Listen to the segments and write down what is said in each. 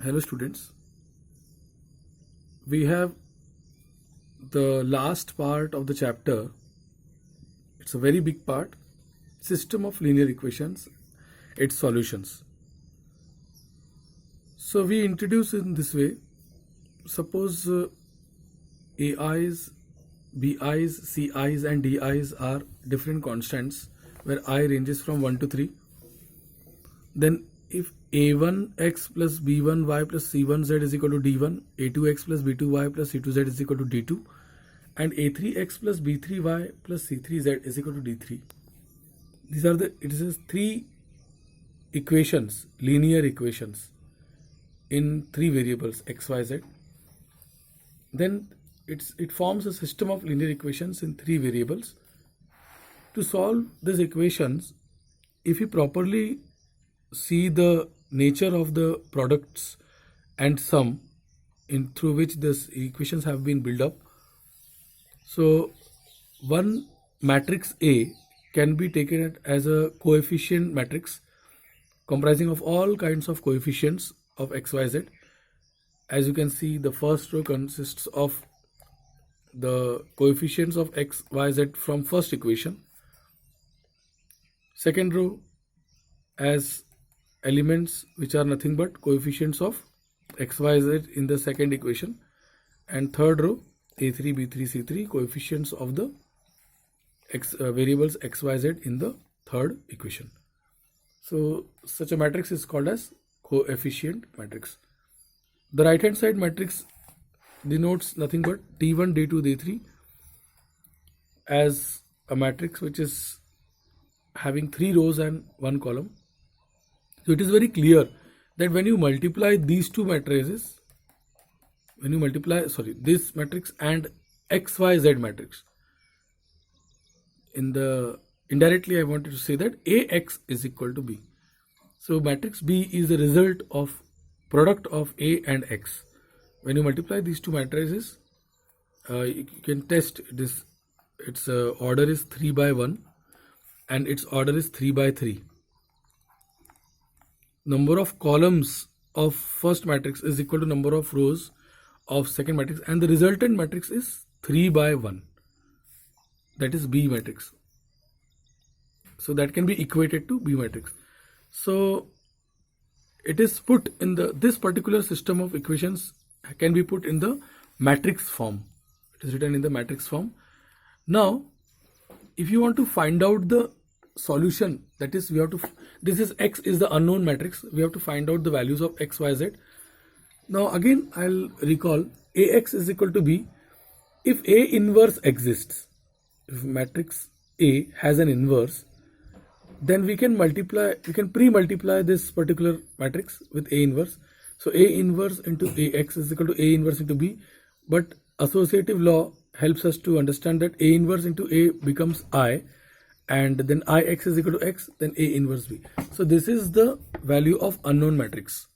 Hello students, we have the last part of the chapter. It's a very big part, system of linear equations, its solutions. So we introduce in this way. Suppose AI's, BI's, CI's and DI's are different constants where I ranges from 1 to 3. Then if a1x plus b1y plus c1z is equal to d1, a2x plus b2y plus c2z is equal to d2, and a3x plus b3y plus c3z is equal to d3. These are it is three equations, linear equations in three variables x, y, z. Then it forms a system of linear equations in three variables. To solve these equations, if we properly see the nature of the products and sum through which these equations have been built up. So one matrix A can be taken as a coefficient matrix comprising of all kinds of coefficients of x, y, z. As you can see, the first row consists of the coefficients of x, y, z from first equation. Second row as elements which are nothing but coefficients of x, y, z in the second equation, and third row a3, b3, c3 coefficients of the variables x, y, z in the third equation. So such a matrix is called as coefficient matrix. The right hand side matrix denotes nothing but d1, d2, d3 as a matrix which is having 3 rows and 1 column. So it is very clear that when you multiply these two matrices, when you multiply this matrix and XYZ matrix, indirectly I wanted to say that AX is equal to B. So matrix B is the result of product of A and X. When you multiply these two matrices, you can test this. Its order is 3 by 1 and its order is 3 by 3. Number of columns of first matrix is equal to number of rows of second matrix, and the resultant matrix is 3 by 1. That is B matrix. So that can be equated to B matrix. So it is put in this particular system of equations can be put in the matrix form. It is written in the matrix form. Now, if you want to find out the solution, that is this is x is the unknown matrix. We have to find out the values of x, y, z. Now again I'll recall AX is equal to B if A inverse exists. If matrix A has an inverse, then we can pre-multiply this particular matrix with A inverse. So A inverse into AX is equal to A inverse into B, but associative law helps us to understand that A inverse into A becomes I, and then Ix is equal to X, then A inverse B. So this is the value of unknown matrix.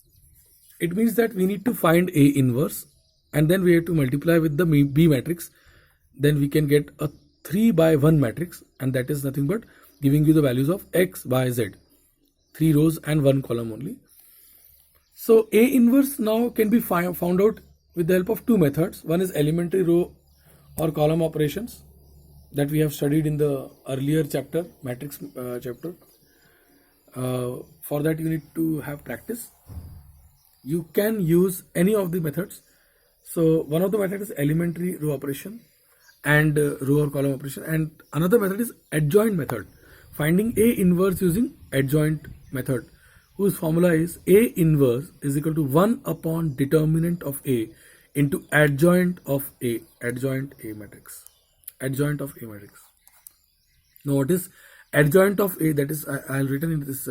It means that we need to find A inverse and then we have to multiply with the B matrix. Then we can get a 3 by 1 matrix, and that is nothing but giving you the values of x, y, z. 3 rows and 1 column only. So A inverse now can be found out with the help of two methods. One is elementary row or column operations that we have studied in the earlier chapter, matrix chapter. For that you need to have practice. You can use any of the methods. So one of the methods is elementary row operation and row or column operation, and another method is adjoint method, finding A inverse using adjoint method, whose formula is A inverse is equal to 1 upon determinant of A into adjoint of A, adjoint A matrix. Adjoint of A matrix. Now what is adjoint of A? That is I have written in this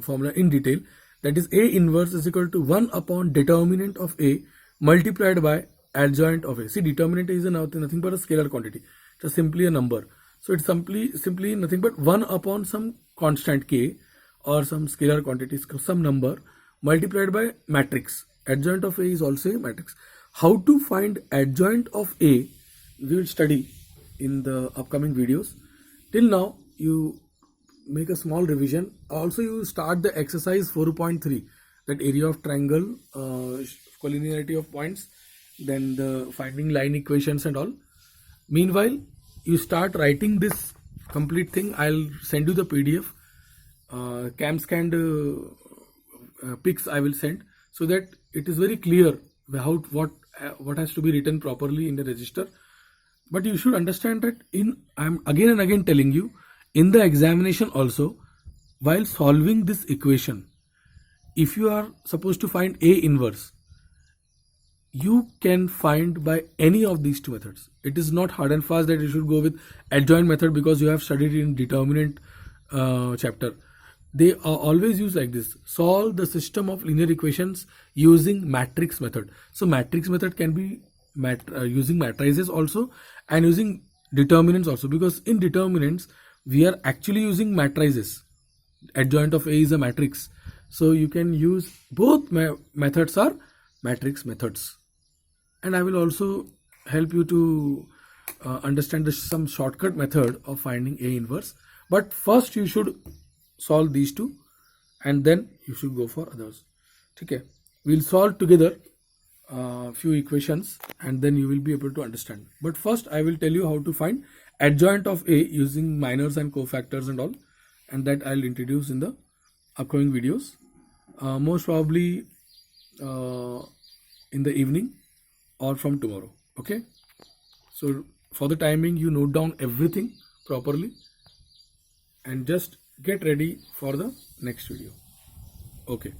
formula in detail. That is A inverse is equal to 1 upon determinant of A multiplied by adjoint of A. See, determinant is nothing but a scalar quantity. It's simply a number. So it's simply nothing but 1 upon some constant K or some scalar quantity, some number multiplied by matrix. Adjoint of A is also a matrix. How to find adjoint of A, we will study in the upcoming videos. Till now, you make a small revision. Also, you start the exercise 4.3. that area of triangle, collinearity of points, then the finding line equations and all. Meanwhile, you start writing this complete thing. I'll send you the PDF, cam scanned pics I will send, so that it is very clear how what has to be written properly in the register. But you should understand that I'm again and again telling you, in the examination also, while solving this equation, if you are supposed to find A inverse, you can find by any of these two methods. It is not hard and fast that you should go with adjoint method because you have studied in determinant chapter. They are always used like this: solve the system of linear equations using matrix method. So matrix method can be using matrices also, and using determinants also, because in determinants we are actually using matrices. Adjoint of A is a matrix, so you can use both methods are matrix methods. And I will also help you to understand some shortcut method of finding A inverse. But first you should solve these two, and then you should go for others. Okay, we'll solve together few equations, and then you will be able to understand. But first I will tell you how to find adjoint of A using minors and cofactors and all, and that I'll introduce in the upcoming videos, most probably in the evening or from tomorrow. Okay, so for the timing, you note down everything properly and just get ready for the next video. Okay.